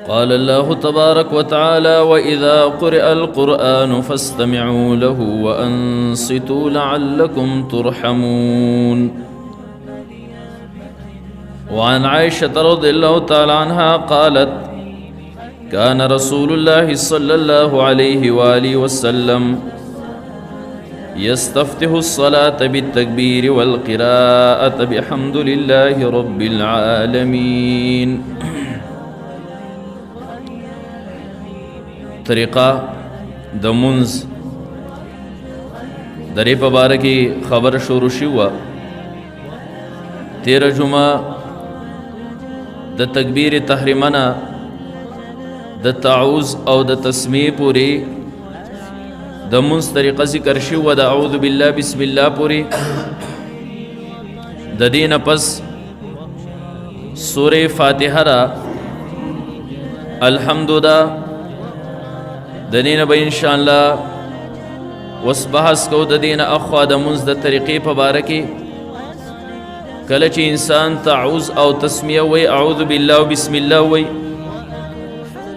قال الله تبارك وتعالى: وإذا قرئ القرآن فاستمعوا له وأنصتوا لعلكم ترحمون. وعن عائشة رضي الله تعالى عنها قالت: كان رسول الله صلى الله عليه وآله وسلم يستفتح الصلاة بالتكبير والقراءة بحمد لله رب العالمين. طریقہ د منز درې په باره کې خبر شروع شوه. 13 جمعه د تکبیر تحریمنه د تعوذ او د تسمیع پوری د منز طریقه ذکر شوه د اعوذ بالله بسم الله پوری. د دین پس سوره فاتحه را الحمد دا د دین به ان شاء الله وس بحث کو د دین اخوا د منز د طریقې په باره کې. کله چې انسان تعوذ او تسمیه وی اعوذ بالله بسم الله وی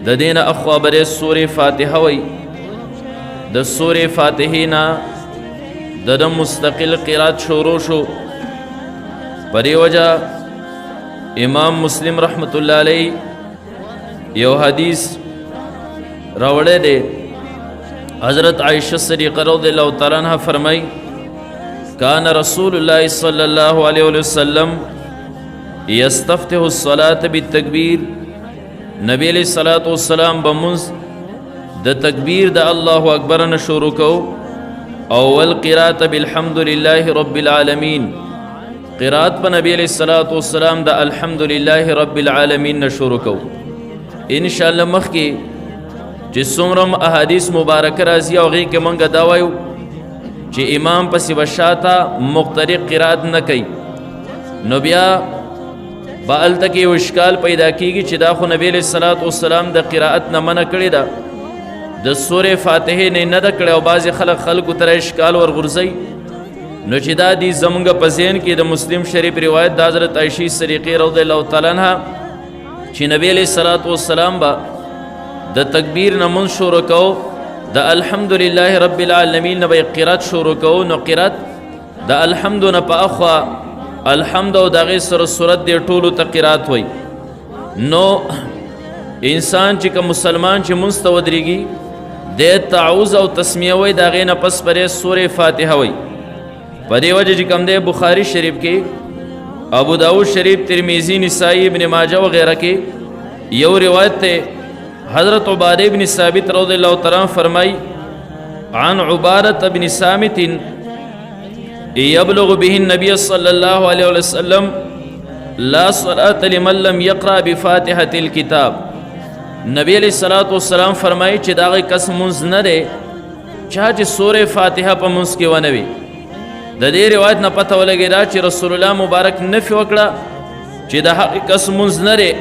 د دین اخوا بره سوره فاتحه وی د سوره فاتحه نه د مستقل قرات شروع شو. پرې وجه امام مسلم رحمت الله علیه یو حدیث راوڑے دے. حضرت عائشہ صدیقہ رضی اللہ تعالیٰ عنہ فرمائی: کان رسول اللہ صلی اللہ علیہ وسلم یستفتح الصلاة بالتکبیر. نبی علیہ السلام بمنز د تکبیر د اللہ اکبر نشورو کو اول قرات بالحمد للہ رب العالمین. قرات پا نبی علیہ السلام د الحمد للہ رب العالمین نشورو کو. انشاءاللہ مخ کی چې څومره احادیث مبارکه راځي او هغې کې موږ دا وایو چې امام پسې به شاته مختلف قرات نه کوي، نو بیا به هلته کې یو اشکال پیدا کېږي چې دا خو نبی علیه السلام د قرات نه منع کړې ده، د سورې فاتحې نه ده کړې، او بعضې خلکو ته اشکال ورغورځوي. نو چې دا دي زموږ په ذهن کې د مسلم شریف روایت د حضرت عایشې صدیقې رضی الله تعالی عنها چې نبی علیه السلام به د تکبیر نه منځ شروع کو د الحمدلله رب العالمین نه به قرات شروع کو. نو قرات د الحمد نه په اخوا الحمد او د هغې سره صورت دی ټولو ته قرات وی. نو انسان چې که مسلمان چې منځ ته ودرېږي د تعوذ او تسمیه وی د هغې نه پس پرې سورې فاتحه وی. په دې وجه چې کوم دی بخاري شریف کې، ابو داود شریف، ترمیزی، نسائی، ابن ماجه وغیرہ کې یو روایت ته حضرت عبادہ بن ثابت رضی اللہ تعالیٰ فرمائی: عن عبادة بن صامت يبلغ به النبي صلى الله عليه وسلم لا صلاة لمن لم يقرأ بفاتحة الكتاب. نبی علیہ السلام فرمائی چې داغه کس منز نه دی چا چې سورة فاتحه په منز کې ونه وي. د دې روایت نه پته ولګېده چې رسول الله مبارک نفي وکړه چې د هغه کس منز نه دی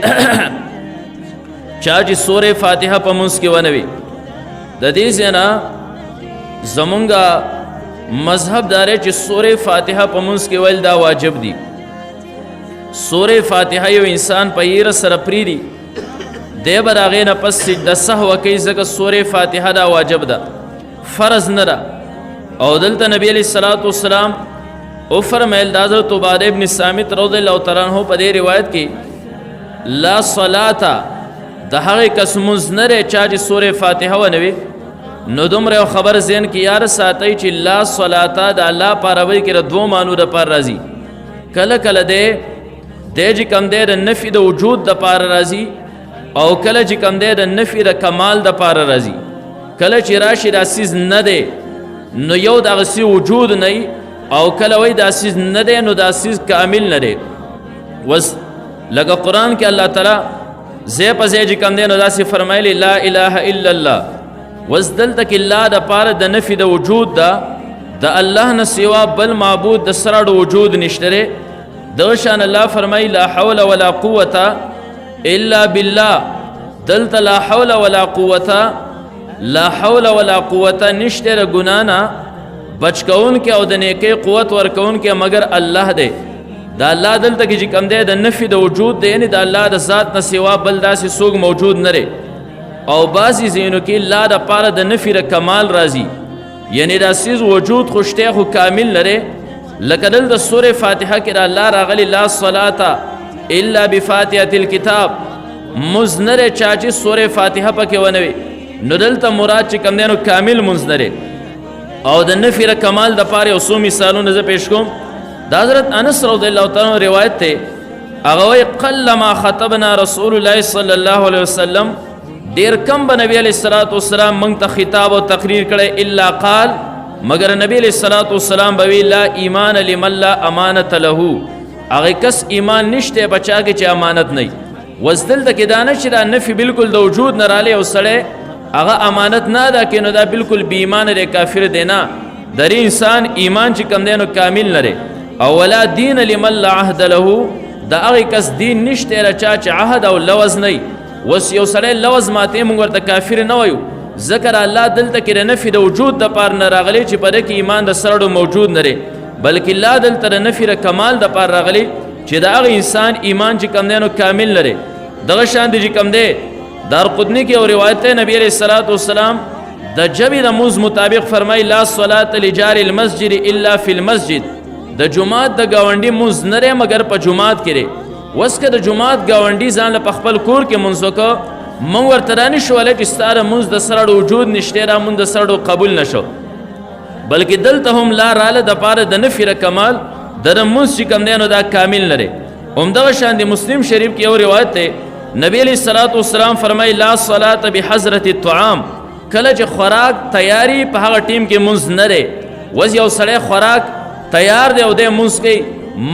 چا چې سورې فاتحه په منځ کې ونه وي. د دې ځای نه زمونږ مذهب دا دی چې سورې فاتحه په منځ کې ویل دا واجب دي. سورې فاتحه یو انسان په یېره سره پرېږدي دی به د هغې نه پس سجده سهوه کوي، ځکه سورې فاتحه دا واجب ده، فرض نه ده. او دلته نبی علیه السلام وفرمیل د حضرت عبادة ابن صامت رضی الله تعالی عنہ په دې روایت کې لا صلاة د هغې کس منځ نه دی چا چې سورې فاتحه ونه وي. نو دومره یو خبر ذهن کې یاد ساتئ چې لا صلاته د الله په عربۍ کې د دوو معنو دپاره راځي. کله کله دی چې کوم دی د نفي د وجود دپاره راځي، او کله چې کوم دی د نفي د کمال دپاره راځي. کله چې راشي دا څیز نه دی نو یو دغه څیز وجود نه، او کله وایي دا څیز نه دی نو دا څیز کامل نه دی. وس لکه قرآن کې الله تعالی زی په زی چې کوم دی نو داسې فرمایلی لا اله الا الله. وس دلته کې لا دپاره د نفي د وجود ده، د الله نه سوا بل معبود د سره وجود نشته دی. دغه شان الله فرمایي لا حول ولا قوة الا بالله. دلته لا حول ولا قوة، لا حول ولا قوة نشته د ګناه نه بچ کون کې او د نیکۍ قوت ورکون کې مگر الله دی. دا الله دلته کې چې کوم دی د نفي د وجود دی، یعنې د الله د ذات نه سوا بل داسې څوک موجود نه دی. او بعضې ځایونو کې الله دپاره د نفي د کمال راځي، یعنې دا څیز وجود خو شتی خو کامل لري. لکه دلته سورې فاتحه کې د الله راغلي لا صلاة الا بفاتحة الکتاب، مونځ نه دی چا چې سورې فاتحه پکې ونه وي، نو دلته مراد چې کوم دی نو کامل مونځ نه دی. او د نفي د کمال دپاره یو څو مثالونه زه پیش کوم. دا حضرت انس رضی الله تعالی عنہ روایت ته هغه وایي قلما خطبنا رسول الله صلی الله علیه وسلم، ډیر کم به نبی علیه الصلاۃ والسلام موږ ته خطاب او تقریر کړی الا قال، مگر نبی علیه الصلاۃ والسلام به وی لا ایمان لمن لا امانت له، هغه کس ایمان نشته بچا کې چې امانت نه وي. وس دلته کې دا نه چې دا نفي بالکل د وجود نه رالی او سړی هغه امانت نه ادا کوي نو دا بالکل بې ایمانه دی، کافر دی. نه، د انسان ایمان چې کوم دی نو کامل لري. او ولا دین لمن لا عهد له، د هغې کس دین نشته له چا چې عهد او لوز نه وي. اوس یو سړی لوز ماتې موږ ورته کافر نه وایو، ځکه الله دلته کې د نفي د وجود دپاره نه راغلی چې په ده کې ایمان د سرړو موجود نه دی، بلکې الله دلته د نفي د کمال دپاره راغلی چې د هغه انسان ایمان چې کوم دی نو کامل لري. دغه شان دی چې کوم دی دارقطني کې یو روایت دی، نبی علیه الصلاۃ والسلام د ژبې د مونځ مطابق فرمایي لا صلاة لجار المسجد الا فی المسجد، د جماعت د ګاونډي مونځ نه دی مګر په جماعت کې دی. اوس که د جماعت ګاونډي ځان له په خپل کور کې مونځ وکړه، موږ ورته را نشو ویلی چې ستا د مونځ د سرړو وجود نشتی، دا مونځ د سرړو قبول نشو، بلکې دلته هم لا راله دپاره د نفي د کمال د ده مونځ چې کوم دی نو دا کامل لري. همدغه شان د مسلم شریف کې یو روایت دی، نبی علیه الصلاۃ والسلام فرمایي لا صلاة بحضرة الطعام، کله چې خوراک تیاری په هغه ټیم کې مونځ نه دی. وز یو سړی خوراک تیار دی او دی مونځ کوي،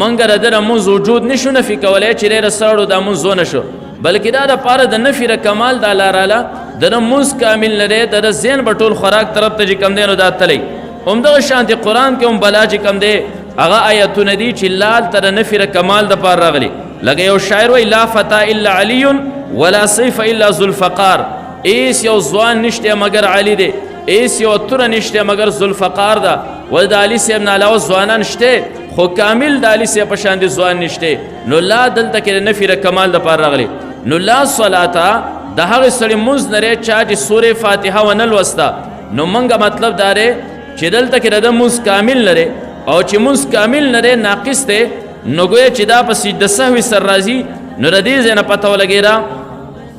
موږ د ده د مونځ وجود نشو نفي کولی چې دی د سرړو دا مونځ ونه شو، بلکې دا دپاره د نفي د کمال دا لاراله د ده مونځ کامل نه دی، د ده ذهن به ټول خوراک طرف ته چې کوم دی نو دا تلی. همدغه شانتې قرآن کې هم بلا چې کوم دی هغه آیتونه دي چې لال ته د نفي د کمال دپاره راغلي. لکه یو شاعر وایي لا فتا الا علی ولا سیف الا ذوالفقار، ایس یو ځوان نشته مګر علی دی، ایس یو توره نشته مګر ذوالفقار ده. ول د علي صاحب نه علاوه ځوانان شته، خو کامل د علي صاحب په شان دي ځوان نشته. نو لا دلته کې د نفي د کمال دپاره راغلی. نو لا صلاته د هغې سړي مونځ نه دی چا چې سورې فاتحه ونه لوسته، نو موږ مطلب دا دی چې دلته کې د ده مونځ کامل لري، او چې مونځ کامل نه دی ناقص دی، نو ګویا چې دا په سجده سهوي سر راځي. نو د دې ځای نه پته ولګېده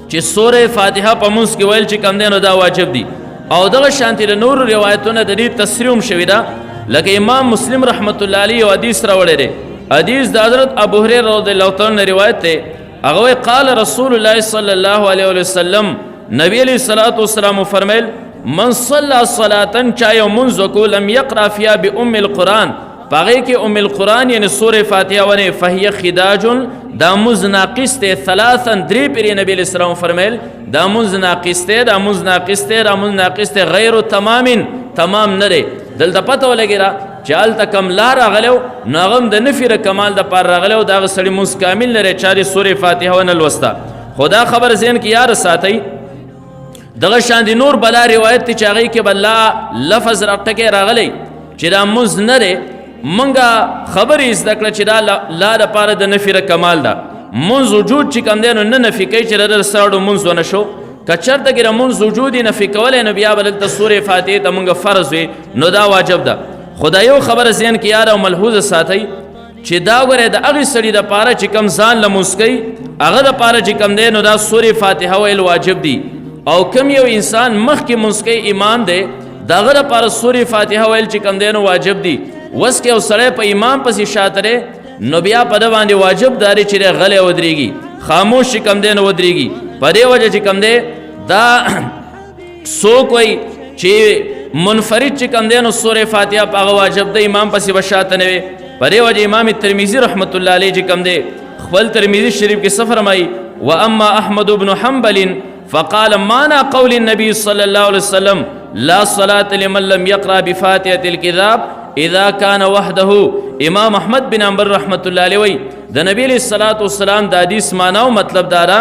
چې سورې فاتحه په مونځ کې ویل چې کوم دی نو دا واجب دي. او دغه شانتې د نورو روایتونه د دې تصریح هم شوې ده، لکه امام مسلم رحمت الله علیه یو حدیث راوړی دی. حدیث د حضرت ابو هریره رضی الله تعالی عنه روایت دی، هغه وایي قال رسول الله صلی الله علیه وسلم، نبی علیه الصلاۃ والسلام فرمیل من صلی صلاة چا یو مونځ وکړو لم یقرأ فیها بأم القرآن، په هغې کې ام القرآن یعنې سورې فاتحه ونې فهی خداج، دا مونځ ناقص دی. ثلاثا درې پیرې نبی علیه السلام فرمیل دا مونځ ناقص دی، دا مونځ ناقص دی، دا مونځ ناقص دی، غیر تمام تمام نه دی. دلته پته ولګېده چې هلته کم لا راغلی و، نو هغه هم د نفي د کمال دپاره راغلی و، د هغه سړي مونځ کامل لري چا د سورې فاتحه ونه لوسته. خو دا خبر ذهن کې یاد ساتئ. دغه شان د نور بلا روایت دی چې هغې کې به لا لفظ ټکی راغلی چې دا مونځ نه دی، منګه خبرې زده کړه چې دا لا دپاره د نفي د کمال ده. مونځ وجود چې کوم دی نو نه نفي کوي چې د ده د سرړو مونځ ونه شو. که چېرته کې د مونځ وجود یې نفي کولی نو بیا به دلته سورې فاتحې ته مونږ فرض وي، نو دا واجب ده. خو دا یو خبره ذهن کې یاد او ملحوظه ساتئ چې دا ګورئ د هغې سړي دپاره چې کوم ځان له مونځ کوي، هغه دپاره چې کوم دی نو دا سورې فاتحه ویل واجب دي. او کوم یو انسان مخکې مونځ کوي امام دی، د هغه دپاره سورې فاتحه ویل چې کوم دی نو واجب دي. وس کې یو سړی په امام پسې شاته دی، نو بیا په ده باندې واجب دا دی چې دی غلی ودرېږي، خاموش چې کوم دی نو ودرېږي. په دې وجه چې کوم دی دا څوک وایي چې منفرد چې کوم دی نو سورې فاتحه په هغه واجب ده، امام پسې به شاته نه وي. په دې وجه امام ترمذي رحمت الله علیه چې کوم دی خپل ترمذي شریف کې څه فرمایي واما احمد بن حنبل فقال معنى قول النبي صلى الله عليه وسلم لا صلاة لمن لم يقرأ بفاتحة الكتاب اذا كان وحده. امام احمد بن حنبل رحمت الله علیه وی د نبی علیہ الصلوۃ والسلام د حدیث معنی او مطلب دارا،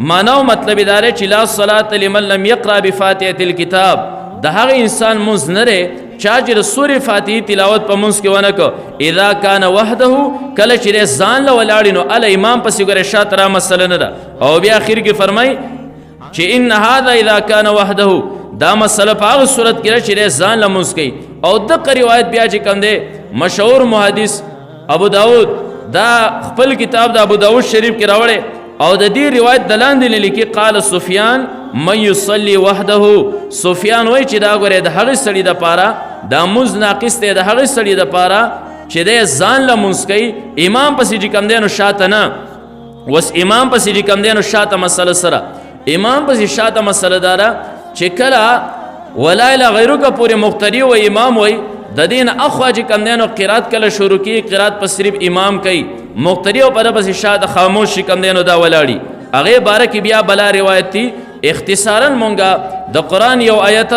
معنی او مطلب دار چې لا صلاة لمن لم يقرأ بفاتحة الكتاب، د هغه انسان مونځ نه دی چا چې د سورې فاتحې تلاوت په منځ کې ونه کو اذا کان وحده کله چې ځان له ولاړ نو ال امام پسې ګره شاته را مسله نه ده او بیا اخر کې فرمای چې ان هذا اذا کان وحده دا مسله په هغه صورت کې چې ځان له منځ کوي او دغه روایت بیا چې کوم دی مشهور محدث ابو داود دا خپل کتاب د ابو داود شریف کې راوړی او د دې روایت دلاندې لیکي قال سفیان من يصلي وحده سفیان وای چې دا غره د هغه سړي د پاره دا مز ناقص دی د هغه سړي د پاره چې د ځان له منځ کوي امام پسې چې کوم دی نو شاته نه وس امام پسې چې کوم دی نو شاته مسله سره امام پسې شاته مسله دارا چې کله ولا اله غیرک پورې مقتدی و امام وای د دین اخوا چې کوم دی نو قرات کله شروع کی قرات په صرف امام کوي مقتدی او په پسې شاته خاموش کوم دی نو دا ولاړی هغه باره کې بیا بلا روایت دی اختصارا مونږه د قرآن یو آیت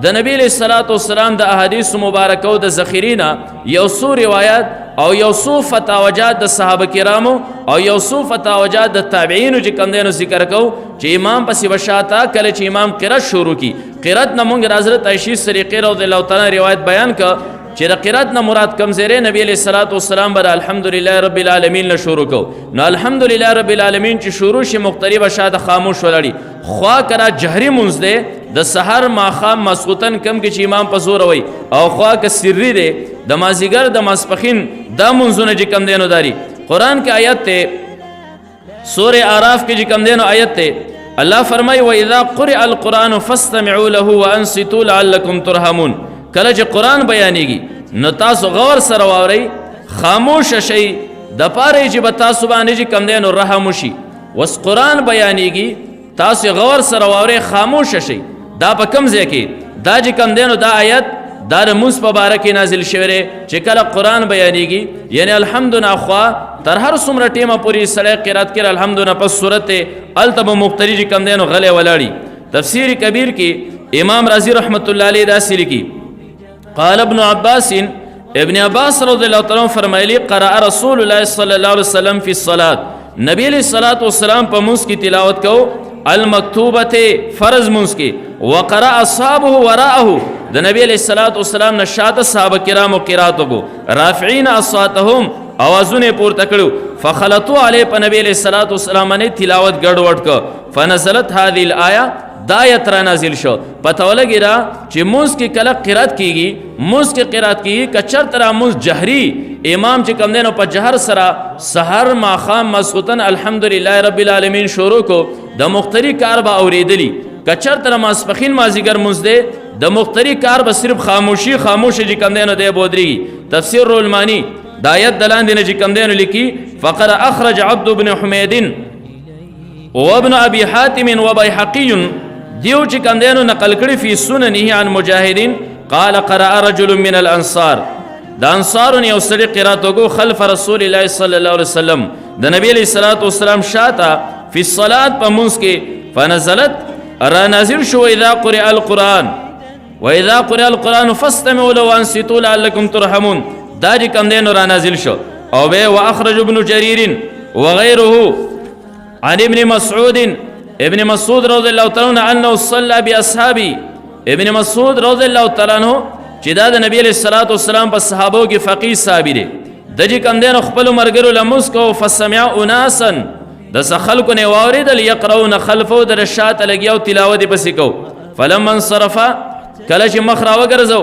د نبی علیہ الصلوۃ والسلام د احادیث مبارکه او د ذخیرینا یو څو روایت او یو څو فتاوجات د صحابه کرامو او یو څو فتاوجات د تابعین چې کوم دینو ذکر کو چې امام پسې وشاته کله چې امام قرات شروع کی قرات نه مونږ حضرت عائشہ صدیقہ رضی الله تعالی روایت بیان ک چې د قرات نه مراد کم زیره نبی علیہ الصلوۃ والسلام بر الحمدلله رب العالمین له شروع کو نو الحمدلله رب العالمین چې شروع شي مقترب شاده خاموش ولړي خوا کرا جهري منځ ده د سحر ماخام مسقوتن کم کې چې امام په زور وي او خوا ک سری ده د مازیګر د ماسپخین دا منځونه چې کم دینو داري قران کې آیت ته سوره اعراف کې چې کم دینو آیت ته الله فرمای و اذا قرئ القران فاستمعوا له وانصتوا لعلكم ترحمون کله چې قرآن بیانېږي نو تاسو غور سره واورئ خاموش شئ د پاره چې به تاسو باندې چې کم دی نو رحم وشي وس قرآن بیانېږي تاسو غور سره واورئ خاموش شئ دا په کوم ځای کې دا چې کم دی نو دا آیت دا د مونځ په باره کې نازل شوی دی چې کله قرآن بیانېږي یعنی الحمد نخوا تر هر څومره ټیمه پورې سړی قرات کړي الحمد نه پس صورت الته به مقتدي چې کم دی نو غلی ولاړي تفسیر کبیر کې امام رازی رحمت الله علیه داسې لیکي قال ابن عباس رضی اللہ تعالیٰ فرمائلی قرأ رسول اللہ صلی اللہ علیہ وسلم فی الصلاة نبی علیہ السلام پا منس کی تلاوت کو المکتوبت فرض منس کی وقرأ اصحابه وراءه دا نبی علیہ السلام نشات صحابہ کرام و قراتو کو رافعین اصواتهم آوازون پور تکڑو فخلطو علیہ پا نبی علیہ السلام نے تلاوت گڑوٹ کو فنزلت هذه الآیہ دایت را نازل شو پتہ ولګی را چې موږ کې کله قرات کیږي موږ کې قرات کیږي کچر تر موږ جهري امام چې کم دینو په جهر سره سحر ماخام مسقوتن الحمدلله رب العالمین شروع کو د مختری کار به اوریدلی کچر تر ماسپخین مازیګر موږ دې د مختری کار به صرف خاموشي چې کم دینو دی بودري تفسیر المانی دایت دلان دینه چې کم دینو لیکي فقر اخرج عبد بن حمید وابن ابي حاتم وبيحقي دیو چې کم دینو نقل کړي فی سننه عن مجاهدین قال قرأ رجل من الانصار د انصار یو سړي قرات وکړو خلف رسول الله صلی الله علیه وسلم د نبی علیہ الصلوۃ والسلام شاته فی الصلاة په منځ کې فنزلت را نازل شو اذا قرئ القرآن واذا قرئ القرآن فاستمعوا له وانصتوا لعلكم ترحمون دا چې کم دینو را نازل شو او به واخرج ابن جرير وغيره عن ابن مسعود رضی اللہ تعالیٰ عنہ انه صلى باصحابی ابن مسعود رضی اللہ تعالیٰ عنہ چې دا د نبی علیہ الصلوۃ والسلام په صحابو کې فقيه صحابي دی د چې کم دین خپل مرګرو لمس کو فسمع اناسا د خلکو نه واوریدل یقرؤون خلفه د رشات لګیاو تلاوت پسې کو فلما انصرف کله چې مخ را وګرځو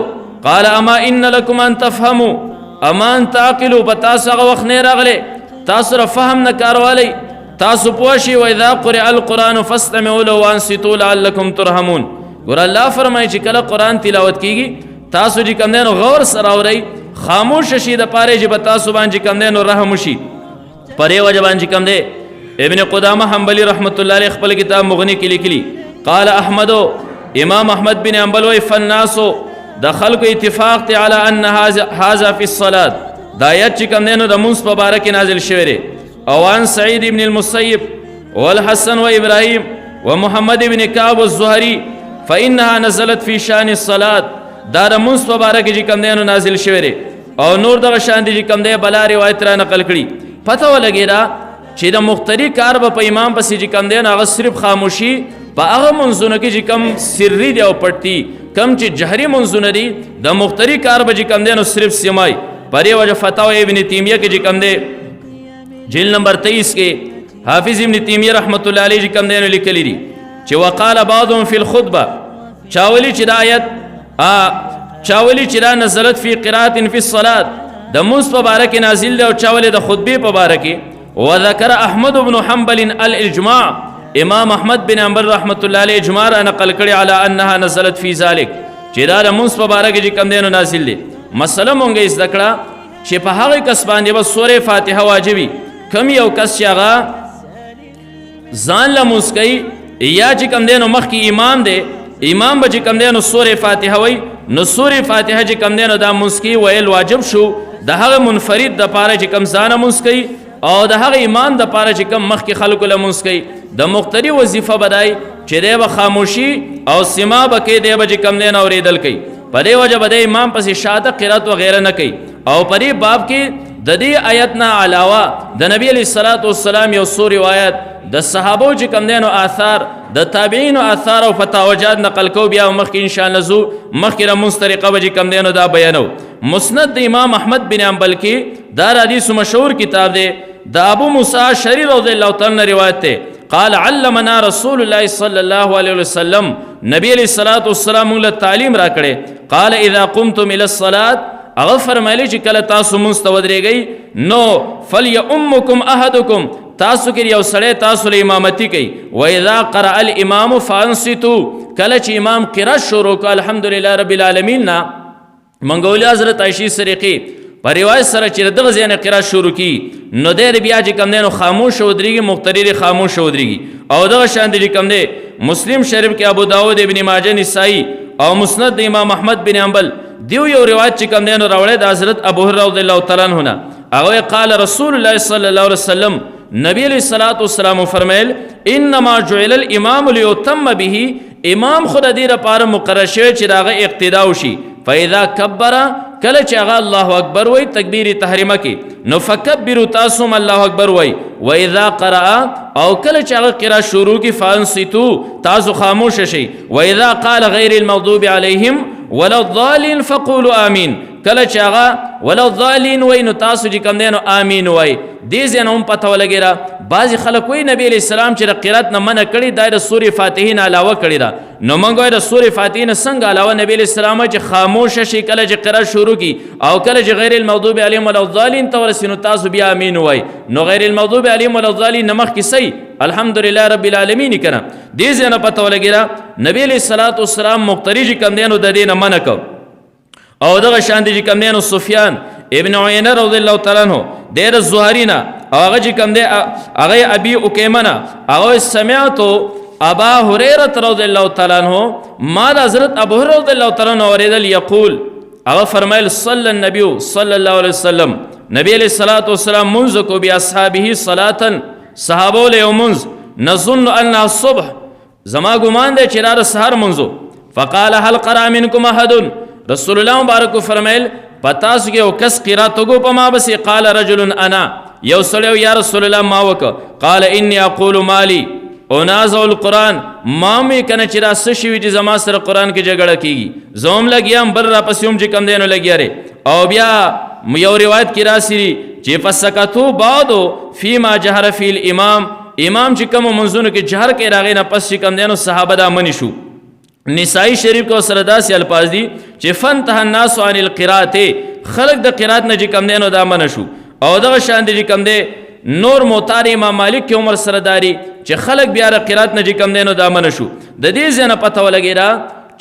قال اما ان لكم ان تفهموا امان تعقلوا بتاسو وخت نه راغله تاسو فهم نه کاروالی تاسو پوشی و اذا قرئ القرآن فاستمعوا له وانصتوا لعلكم ترحمون ګور الله فرمایي چې کله قرآن تلاوت کیږي تاسو چې کوم دینو غور سره اورئ خاموش شي د پاره چې تاسو باندې کوم دینو رحم شي پرې وجه باندې کوم دی ابن قدامه حنبلی رحمت الله علیه خپل کتاب مغنی کې لیکلی قال احمد امام احمد بن حنبل و فالناس د خلق اتفاق ته علی ان هذا فی الصلاة دا آیت چې کوم دینو د منځ په باره کې نازل شوی دی او عن سعيد بن المسيب والحسن وإبراهيم ومحمد بن كعب الزهري فإنها نزلت في شان الصلاة دار منص مبارک جی کم دینو نازل شوی او نور دغه شان دي کم دی بلا روایت را نقل کړي پته ولګی را چې د مختری کار په امام پسې جی کم دی هغه صرف خاموشي په هغه منځونو کې چې کم سری دی او پټي کم چې جهري منځونه دي د مختري کار به چې کم دی نو صرف سمای پرې وجه فتاوی ابن تیمیه کې چې کم دی جلد نمبر 23 کې حافظ ابن تیمیه رحمت الله علیه چې کم دی نو لیکلی دي چې وقال بعضهم فی الخطبه چاولی چې د آیت چاولی چې دا نزلت فی قرات فی الصلاة د منځ په باره کې نازل دی او چاولی د خطبې په باره کې وذكر احمد بن حنبل الاجماع امام احمد بن حنبل رحمت الله علیه اجماع را نقل کړي علی انها نزلت فی ذلک چې دا د منځ په باره کې چې کم دی نو نازل دی مسله مونږ یې زده کړه چې په هغه کس باندې به سورې فاتحه واجبي کم یو کس چې هغه ځان له مونځ کوي یا چې کم دی نو مخکې امام دی امام به چې کم دی نو سورې فاتحه وایي نو سورې فاتحه چې کم دی نو دا مونځ کوي ویل واجب شو د هغه منفرد دپاره چې کم ځانه مونځ کوي او د هغه امام دپاره چې کم مخکې خلکو له مونځ کوي د مقتدي وظیفه به دی چې دی به خاموشي او سما به کوي دی به چې کم دی نو اورېدل کوي په دې وجه به د امام پسې شاته قرات وغیره نه کوي او په دې باب کې د دې آیت نه علاوه د نبی علیه الصلاة والسلام یو څو روایت د صحابو چې کم دی نو آثار د تابعینو آثار او فتاوجات نقل کو بیا مخکې انشاءالله زو مخکې د مونځ طریقه به چې کم دی نو دا بیانو مسند د امام احمد بن حنبل کې دا حدیث مشهور کتاب دی د ابو موسی شری رضی الله تعالی عنہ روایت ته قال علمنا رسول الله صلی الله علیه وسلم نبی علیہ الصلوۃ والسلام موږ تعلیم را کړي قال اذا قمتم الى الصلاه هغه فرمایلی چې کله تاسو مونځ ته ودرېږئ نو فلیؤمکم احدکم تاسو کې یو سړی تاسو له امامتي کوي واذا قرأ الامام فانصتوا کله چې امام قرات شروع کړه الحمدلله رب العالمین نا منګولي حضرت عائشہ سریقی په روایت سره چې دغه ځای نه قرات شروع کی نو دې بیا چې کم دی نو خاموش ودرېږي مقتدی خاموش ودرېږي او دغه شان دی کم دی مسلم شریف کې ابو داود ابن ماجه نسائی او مسند د امام احمد بن حنبل دیو یو روایت چې کم دی نو راوړی د حضرت ابو هريره رضی الله تعالی عنہ هغه قال رسول الله صلی الله علیه وسلم نبی علیہ الصلوۃ والسلام فرمایل انما جعل الامام ليتم به امام خود دې لپاره مقرر شوی چې داغه اقتدا وشي فاذا كبر کله چې هغه الله اکبر وای تکبیر تحریمه کې نو فکبروا تاسو الله اکبر وای واذا قرأ او کله چې هغه قرات شروع کی فانصتوا تاسو خاموش شئ واذا قال غیر المغضوب علیهم ولا الضالین فقولوا آمین کله چې هغه ولا الضالین وای نو تاسو چې کوم دی نو آمین وای دې ځای نه هم پته ولګېده بعضې خلک وایي نبي علیه السلام چې د قرات نه منع کړي دا د سورې فاتحې نه علاوه کړې ده نو موږ وایو د سورې فاتحې نه څنګه علاوه نبي علیه السلام چې خاموشه شي کله چې قرات شروع کړي او کله چې غیر المغضوب علیهم ولا الضالین ته ورسي نو تاسو بیا امین وای نو غیر المغضوب علیهم ولا الضالین نه مخکې صحیح الحمدلله رب العالمین کنه دې ځای نه پته ولګېده نبي علیه الصلوۃ والسلام مقتدي چې کوم دی نو د دې نه منع کړ او دغه شان دي چې کوم دی نو سفیان ابن عینه رضی الله تعالی عنہ ډېر زهرینا او هغه چې کوم دی هغه ابي اکیمنا هغه سمعت ابا هريره رضی الله تعالی عنہ ما حضرت ابو هريره رضی الله تعالی عنہ اوریدل یقول هغه فرمایل صلی النبی صلی الله علیه وسلم نبی علیہ الصلوۃ والسلام منذ کو بی اصحابہ صلاۃ صحابه له منذ نظن ان الصبح زما ګمان دی چې را سحر منذ فقال هل قرأ منكم احد رسول الله مبارک فرمایل پتاس کې او کس قرات وګو په ما بس قال رجل انا یو سړیو یا رسول الله ما وک قال اني اقول مالي انازع القران ما می کنه چې را سشوي چې زما سره قران کې جګړه کیږي زوم لګیام بر را پسوم چې کم دینو لګیاره او بیا یو روایت کې راسي چې فسکتو بعدو فيما جهر فی الامام امام چې کوم منځونو کې جهر کې راغی نه پس چې کم دینو صحابه دا منی شو نسائی شریف کو سره داسې الفاظ دي چې فنتهى الناس عن القراءت خلق د قرات نه چې کم دینو دا منه شو او دغه شان دي چې کم دی نور موتار امام مالک کې عمر سرداری چې خلق بیا د قرات نه چې کم دینو دا منه شو د دې ځنه پته ولګیرا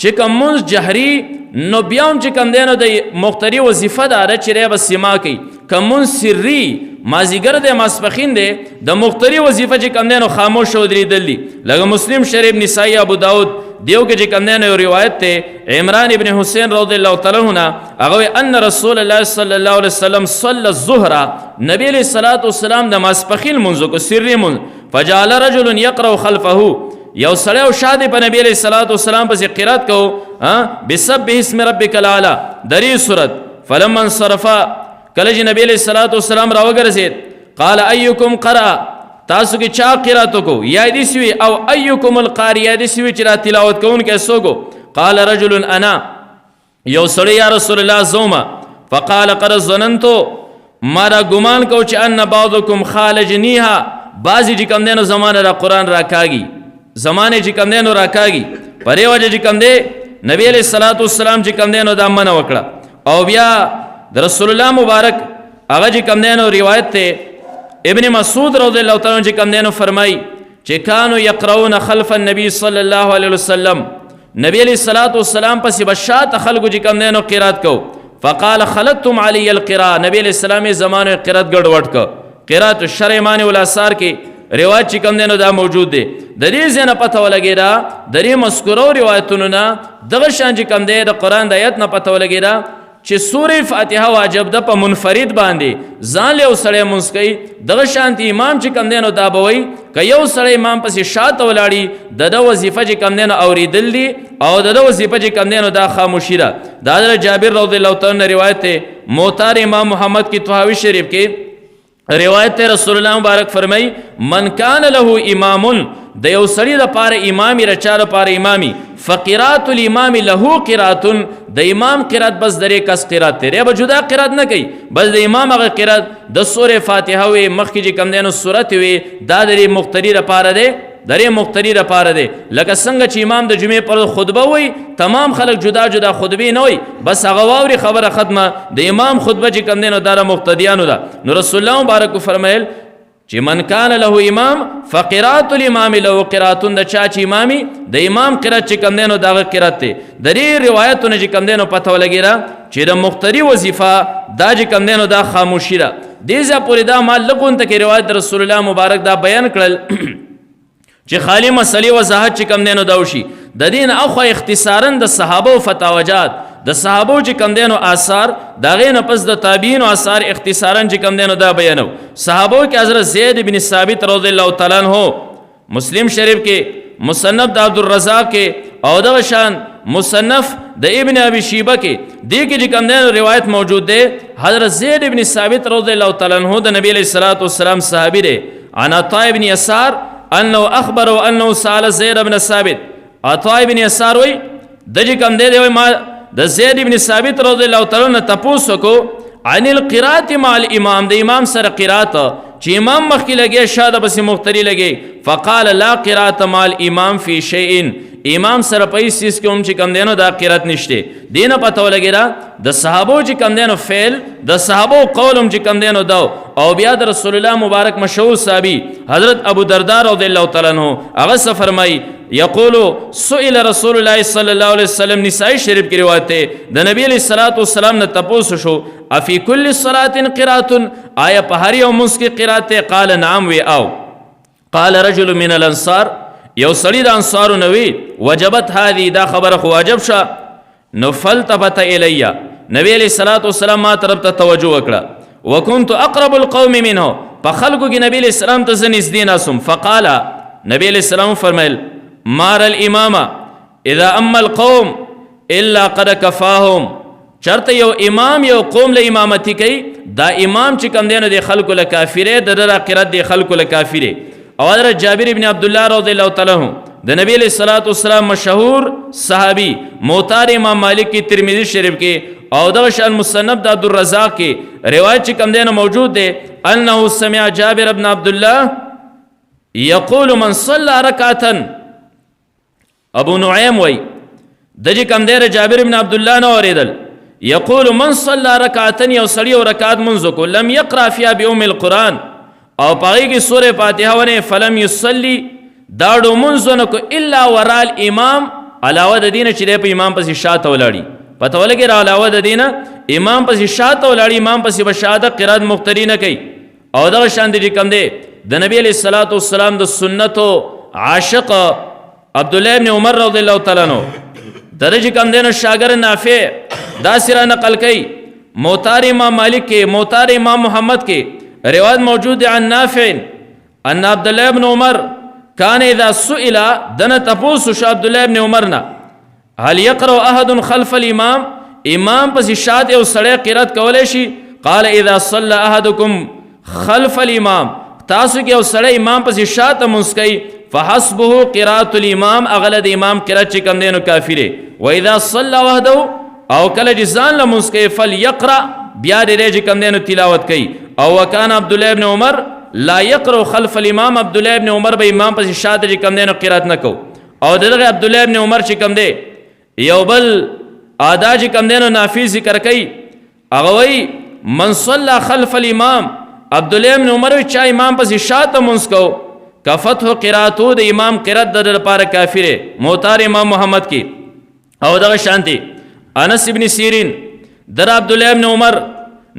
چې کوم منځ جهري نو بیا هم چې کم دینو د مقتدی وظیفه داره چې ری بس سما کوي کوم منځ سری مازیګر د ماسپخین دی د مقتدی وظیفه چې کم دینو خاموش او درېدلی لکه مسلم شریف نسائی ابو داود دیو کې چې کم دی نو روایت ته عمران ابن حسین رضی الله تعالی عنہ هغه ان رسول الله صلی الله علیه وسلم صلی الظهر نبی علیہ الصلوۃ والسلام د ماسپخیل منځ کو سری منځ فجعل رجل يقرأ خلفه یو سړی او شاده په نبی علیہ الصلوۃ والسلام پس قرات کو بسبح اسم ربک الاعلى دری سورت فلما انصرف کله چې نبی علیہ الصلوۃ والسلام راوګرځید قال ايكم قرأ تاسو کې چا قرات کو یا دې سوي او ايكم القارئ دې سوي چې را تلاوت کوونکې سوګو قال رجل انا یو سړی یا رسول الله زوما فقال قد ظننت ما را ګمان کو چې ان بعضکم خالجنیها بعضی چې کوم دی نو زمانه را قرآن را کاږي زمانه چې کوم دی نو را کاږي پرې وجه چې کوم دی نبی علیہ الصلوۃ والسلام چې کوم دی نو دا منع وکړه او بیا د رسول الله مبارک هغه چې کوم دی نو روایت ته ابن مسعود رضی الله تعالی عنہ چې کوم دی نو فرمایي چې کانوا یقرؤون خلف النبي صلی الله علیه وسلم نبی علیہ الصلوۃ والسلام پس بشات خلق چې کوم دی نو قرات کو فقال خلطتم علی القراء نبی علیہ السلام زمانه قرات ګډوډ کو قرات الشرع معنی والاثار کې روایت چې کوم دی نو دا موجود دی د دې ځنه پته ولګیرا د دې مذکورو روایتونو نه دغه شان چې کوم دی د قران د آیت نه پته ولګیرا چې سورې فاتحه واجب ده په منفرد باندې ځان له سړی مسکی دغه شانتی امام چې کوم دی نو دا بوي که یو سړی امام پسې شاته ولاړي د وظیفه چې کوم دی نو اوریدل دي او د وظیفه چې کوم دی نو دا خاموشي ده دا د جابر رضی الله تعالی عنہ روایت ته موطار امام محمد کی طحاوی شریف کې روایت رسول الله مبارک فرمای من کان له امام د یو سړي د پاره امامي رچا د پاره امامي فقرات الامام له قرات د امام قرات بس درې کس قرات ته به جدا قرات نه کوي بس د امام هغه قرات د سوره فاتحه وي مخکې چې کم دینو سورته وي دا درې مقتدی لپاره ده درې مقتدی لپاره ده لکه څنګه چې امام د جمعې پر خطبه وي تمام خلک جدا جدا خطبه نه وي بس هغه واوري خبره ختمه د امام خطبه چې کم دینو دا مقتدیانو ده نو رسول الله مبارک فرمایل چې من کان له امام فقرات الامام له قرات د چا چې امامي د امام قرات چې کم دینو دغه قرات ته د دې روایتونو چې کم دینو پته ولګیرا چې د مقتدی وظیفه دا چې کم دینو دا خاموشي را دې ځا پوری دا مال لګون ته کې روایت رسول الله مبارک دا بیان کړل چې خالی مسلې وضاحت چې کم دینو دا وشي د دین اخو اختصارا د صحابه او فتاوجات د صحابو چې کم دینو آثار داغه نه پس د تابعین او آثار اختصارا چې کم دینو دا بیانو صحابو کې حضرت زید بن ثابت رضی الله تعالی عنہ مسلم شریف کې مصنف د عبدالرزاق کې او د شان مصنف د ابن ابي شيبه کې دې کې چې کم دینو روایت موجود ده حضرت زید بن ثابت رضی الله تعالی عنہ د نبی علیہ الصلوۃ والسلام صحابي ده عن عطاء بن يسار انه اخبره انه سال زید بن ثابت عطاء بن يسار وی د چې کم دی ما د زید بن ثابت رضی الله تعالی عنہ تپوس کو عن القرات مع الامام د امام سره قرات چې امام مخکې لګي شاده بس مختری لګي فقال لا قرات مع الامام في شيء امام سره پیسې کوم چې کم دینو دا قرات نشته دینه پته ولګیرا د صحابو چې کم دینو فعل د صحابو قولم چې کم دینو دا او بیا د رسول الله مبارک مشهور صحابي حضرت ابو درداء رضی الله تعالی عنہ هغه فرمای یقول سئل رسول الله صلی الله علیه وسلم نسائی شریف کی روایت ہے د نبی علیہ الصلوۃ والسلام نے تپوس شو افی کل صلاۃ قرات آیا پہاری او مس کی قرات قال نعم و او قال رجل من الانصار یو سړی د انصارو نوی وجبت هذه دا خبره خو واجب شه نو فلتفت الی نبی علیہ الصلوۃ والسلام ما طرف ته توجه وکړه وكنت اقرب القوم منه فخلقوا نبی علیہ السلام ته زنیز دیناسم فقال نبی علیہ السلام فرمایل مار الامام اذا اما القوم الا قد كفاهم چرته یو امام یو قوم له امامتی کوي دا امام چې کم دینه د خلکو له کافره د دره قرات د خلکو له کافره او حضرت جابر ابن عبد الله رضی الله تعالی عنہ د نبی علیہ الصلوۃ والسلام مشهور صحابی موطار امام مالک کی ترمذی شریف کې او د شان مصنف د عبدالرزاق کې روایت چې کم دینه موجود ده انه سمع جابر ابن عبد الله یقول من صلى ركعه ابو نعیم وی دجی کم دیر جابر ابن عبداللہ نو اوریدل یقول من صلى رکعتن یو سړی او رکعت منځ کو لم یقرأ فيها بأم القرآن او پای کی سورہ فاتحه ونه فلم یصلی داړو منځ کو الا ورا الامام علاوه د دین چې په امام پسې شاته ولاړی پته ولګی را علاوه د دین امام پسې شاته ولاړی امام پسې بشاده قرات مختری نه کوي او دا شان دي کم دی د نبی علیہ الصلوۃ والسلام د سنتو عاشق عبداللہ ابن عمر رضی اللہ تعالیٰ عنہ درجہ کم دینو شاگر نافع دا سرا نقل کئی موطار امام مالک کے موطار امام محمد کے روایت موجود عن نافع ان عبداللہ ابن عمر کان اذا سئلا دن تپوس شا عبداللہ ابن عمرنا هل یقرأ احد خلف الامام امام پس شاد او سڑے قرات کولے شی قال اذا صلى احدكم خلف الامام تاسو کې او سړی امام پسې شاته مسکی فحسبه قراءة الامام اغلد امام قرات چې کم دینو کافره واذا صلى وحده او کله چې ځان لمونځ کوي فليقرأ بیا دې چې کم دینو تلاوت کوي او وکان عبد الله ابن عمر لا يقرأ خلف الامام عبد الله ابن عمر به امام پس شاته چې کم دینو قرات نه کو او دغه عبد الله ابن عمر چې کم دی یو بل ادا چې کم دینو نافی ذکر کوي هغه وی من صلى خلف الامام عبد الله ابن عمر چا امام پس شاته مونږ کو کفتح قراتو د امام قرات د لپاره کافره موتار امام محمد کی او دغه شانتی انس ابن سیرین در عبد الله ابن عمر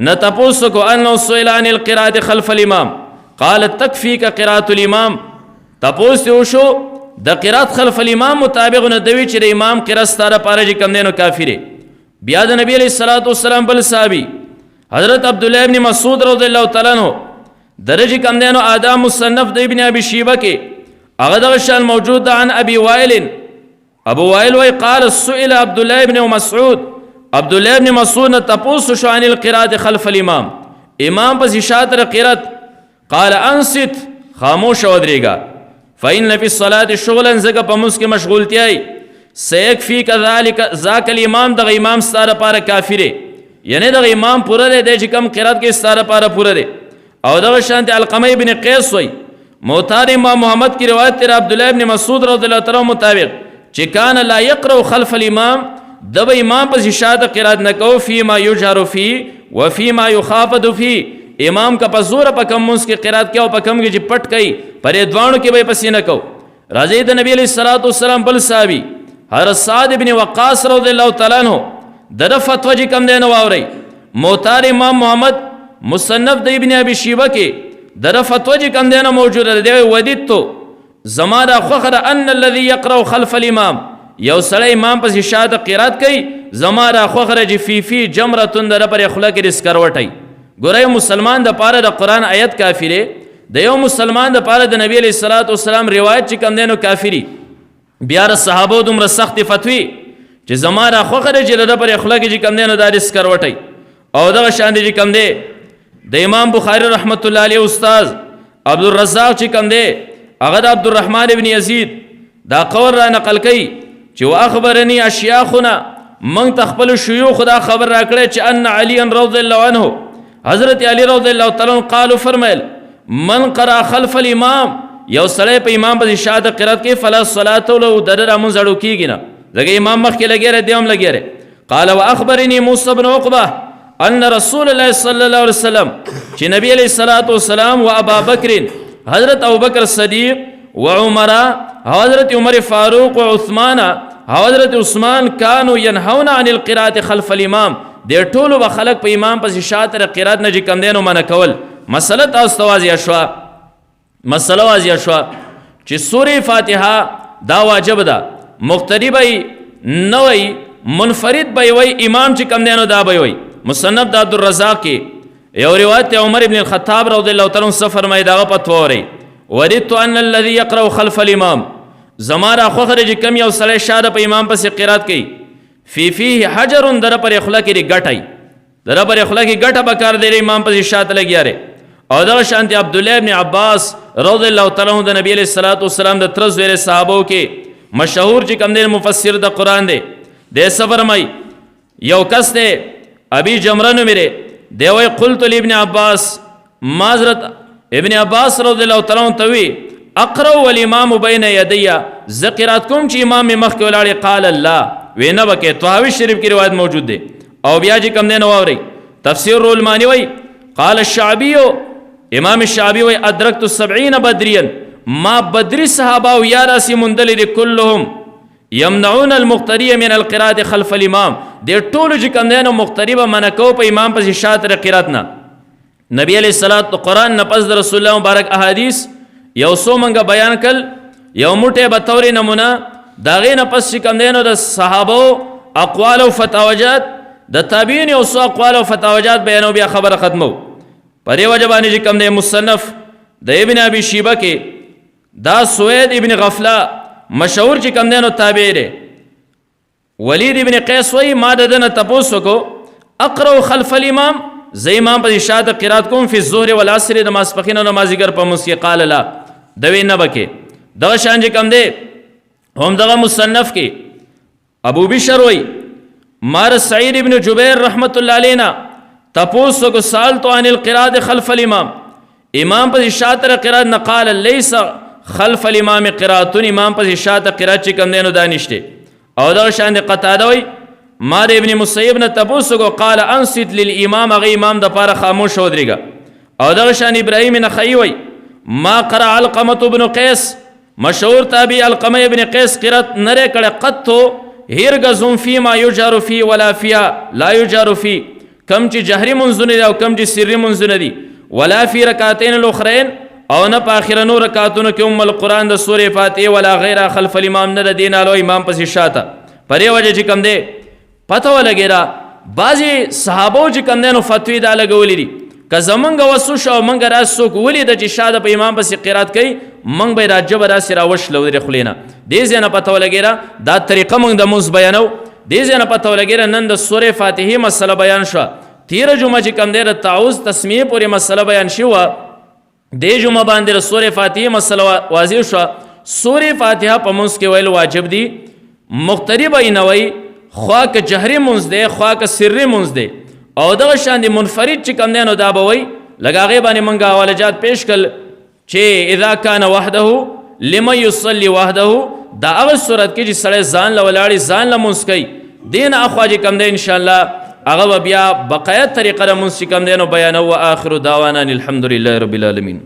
نتپوس کو انه سئل عن القراءه خلف الامام قال تكفيك قراءه الامام تپوس وشو د قرات خلف الامام مطابق نه دوی چې د امام قرات ستاره پاره چې کم دینو کافره بیا د نبی علیہ الصلوۃ والسلام بل صحابي حضرت عبد الله ابن مسعود رضی الله تعالی عنہ درجه کم دینو آدم مصنف د ابن ابي شيبه کې هغه د شان موجود عن ابي وائل ابو وائل وی قال سئل عبد الله ابن مسعود عبد الله ابن مسعود تپوس شو عن القراءه خلف الامام امام پس اشاره قرات قال انصت خاموش ودریگا فإن في الصلاة شغلا زکه په موږ کې مشغولتیای سيكفي كذلك ذاك الامام دغه امام ستاره پاره کافره یعنی دغه امام پوره دی چې کم قرات کې ستاره پاره پوره دی او دغه شانت علقمه ابن قیس وی موتار امام محمد کی روایت تر عبد الله ابن مسعود رضی الله تعالی مطابق چې کان لا يقرأ خلف الامام دب امام پس اشاره قرات نکو فيما يجهر فيه وفيما يخافت فيه امام کا پزور په کم منس کې قرات کیو په کم کې چې پټ کای پرې دوانو کې به پسې نه کو راځي د نبی علیہ الصلوۃ والسلام بل صحابي حضرت سعد ابن وقاص رضی الله تعالی عنہ د فتوا چې کم دینو واوري موتار امام محمد مصنف د ابن ابي شيبه کې د فتوا چې کم دینو موجوده دی ودیتو زمانہ فخر ان الذي يقرأ خلف الامام یو سړی امام پس اشاره قرات کوي زمانہ فخر چې فی جمره در پر اخلاق رسکر وټي ګورای مسلمان د پاره د قران آیت کافره د یو مسلمان د پاره د نبی علیہ الصلوۃ والسلام روایت چې کم دینو کافری بیا د صحابه دومره سخت فتوی چې زمانہ خوخره چې د پر اخلاق چې کم دینو دارس کروټي او دغه شان دي چې کم دی د امام بخاری رحمت الله علیه استاد عبد الرزاق چې کم دی هغه د عبد الرحمن ابن یزید دا قول را نقل کړي چې واخبرني اشیاخنا من تخپل شيوخ دا خبر را کړی چې ان علی رضی الله عنه حضرت علی رضی الله تعالی عنہ قالو فرمایل من قرأ خلف الامام یو سړی په امام باندې شاده قرات کې فلا صلاه له درر امون زړو کیږي نه دغه امام مخ کې لګیره دیوم لګیره قال واخبرني موسى بن عقبه ان رسول الله صلی الله علیه وسلم چې نبی علیہ الصلوۃ والسلام و ابا بکر حضرت ابو بکر صدیق و عمر حضرت عمر فاروق و عثمان حضرت عثمان كانوا ينهون عن القراءه خلف الامام د ټولو به خلق په امام پس شاته قرات نه کم دینو منع کول مسله تاسو واضح شو مسله واضح شو چې سوره فاتحه دا واجب ده مقتدی به نه وي منفرد به وي امام چې کم دینو دا به وي مصنف د عبد الرزاق کې یو روایت عمر ابن الخطاب رضی الله تعالی عنہ فرمایي دا په توري وددت ان الذي يقرأ خلف الامام زمارا خخرج کم یو سړی شاده په امام پس قرات کوي فيه حجر در پر اخلاق کی غټای در پر اخلاق کی غټه بکار دی امام پس شاته لګیاره او دا شانتی عبد الله ابن عباس رضی الله تعالی عنہ د نبی علیہ الصلوۃ والسلام د ترز ویره صحابو کې مشهور چې کم دی مفسر د قران دی د صبر مای یو کس دی ابي جمره نو میره دی وی قلت لابن عباس معذرت ابن عباس رضی الله تعالی عنہ توی اقرا والامام بین یدی ذکرات کوم چې امام مخ کې ولاړ قال الله وینا بکې طحاوی شریف کی روایت موجود دی او بیا چې کم دی نو اوري تفسیر رولمانی وی قال الشعبی امام الشعبی وی ادرکت 70 بدریا ما بدری صحابه و یا راسی مندل كلهم يمنعون المقتدی من القراءه خلف الامام د ټولو چې کم دی نو مقتدی به منکو په امام پس شاته قرات نه نبی علیہ الصلوۃ قرآن نه پس رسول الله مبارک احادیث یو سو منګه بیان کل یو موټه به توري نمونه داغه نه پس کم دینو د صحابه اقوال او فتاوجات د تابعین او سو اقوال او فتاوجات بیانو بیا خبره ختمو پرې وجبانی چې کم د مصنف د ابن ابي شيبه کې دا سوید ابن غفله مشهور چې کم دینو تابع دی ولید ابن قیس وی ما دنه تپوسو کو اقرا خلف الامام زي امام په شاده قرات کوم فی الظهر والعصر نماز پخینه نمازګر په مسکی قال لا دوی نه بکه دغه شان چې کوم دی هم دغه مصنف کې ابو بشر وی مار سعید ابن جبیر رحمت الله علینا تپوسو کو سالتو عن القراءة خلف الامام امام پر شاطر قراءت نقال لیس خلف الامام قراءتون امام پر شاطر قراءت چې کوم دی نو دانشته او دغه شان دی قتاده وی مار ابن مسیب نه تپوسو کو قال انصت للامام هغه امام د پاره خاموش ودرېږه او دغه شان ابراهیم نخعی وی ما قرأ علقمة ابن قیس مشهور تابعی علقمه ابن قیس قرأت نره کړه قطو هرگزم فی ما یجهر فی ولا فی لا یجهر فی کم چې جهری منځونه دي او کم چې سری منځونه دي ولا فی رکعتین الاخرین او نه په اخرنو رکعتونو کې ام القرآن د سورې فاتحه ولا غیره خلف الامام نه د دین الو امام پسې شاته پرې وجه چې کم دی پته ولګېده بعضې صحابو چې کم دی نو فتوی دا لګولې دي که زمونږ وسو شو او موږ راز څوک ولیده چې شاده په امام پسې قرات کوي موږ به یې را جبه داسې راوشله ودرې خولې نه دې ځای نه پته ولګېده دا طریقه موږ د مونځ بیانو دې ځای نه پته ولګېده نن د سورې فاتحې مسله بیان شوه تیره جمعه چې کم دی د تعوذ تسمیې پورې مسله بیان شوه دې جمعه باندې د سورې فاتحې مسله واضح شوه سورې فاتحه په مونځ کې ویل واجب دي مقتدي به یې نه وایي خوا که جهري مونځ دی خوا که سري مونځ دی او دغه شان دی منفرد چې کم دی نو دا به وایي لږ هغې باندې موږ حوالجات پیش کړل چې اذا کان وحده لمن یصلي وحده دا هغه صورت کې چې سړی ځان له ولاړې ځان له مونځ کوي دې نه اخوا چې کم دی انشاءالله هغه به بیا بقایت طریقه د مونځ چې کم دی نو بیانو و آخر دعوانا الحمد لله رب العالمین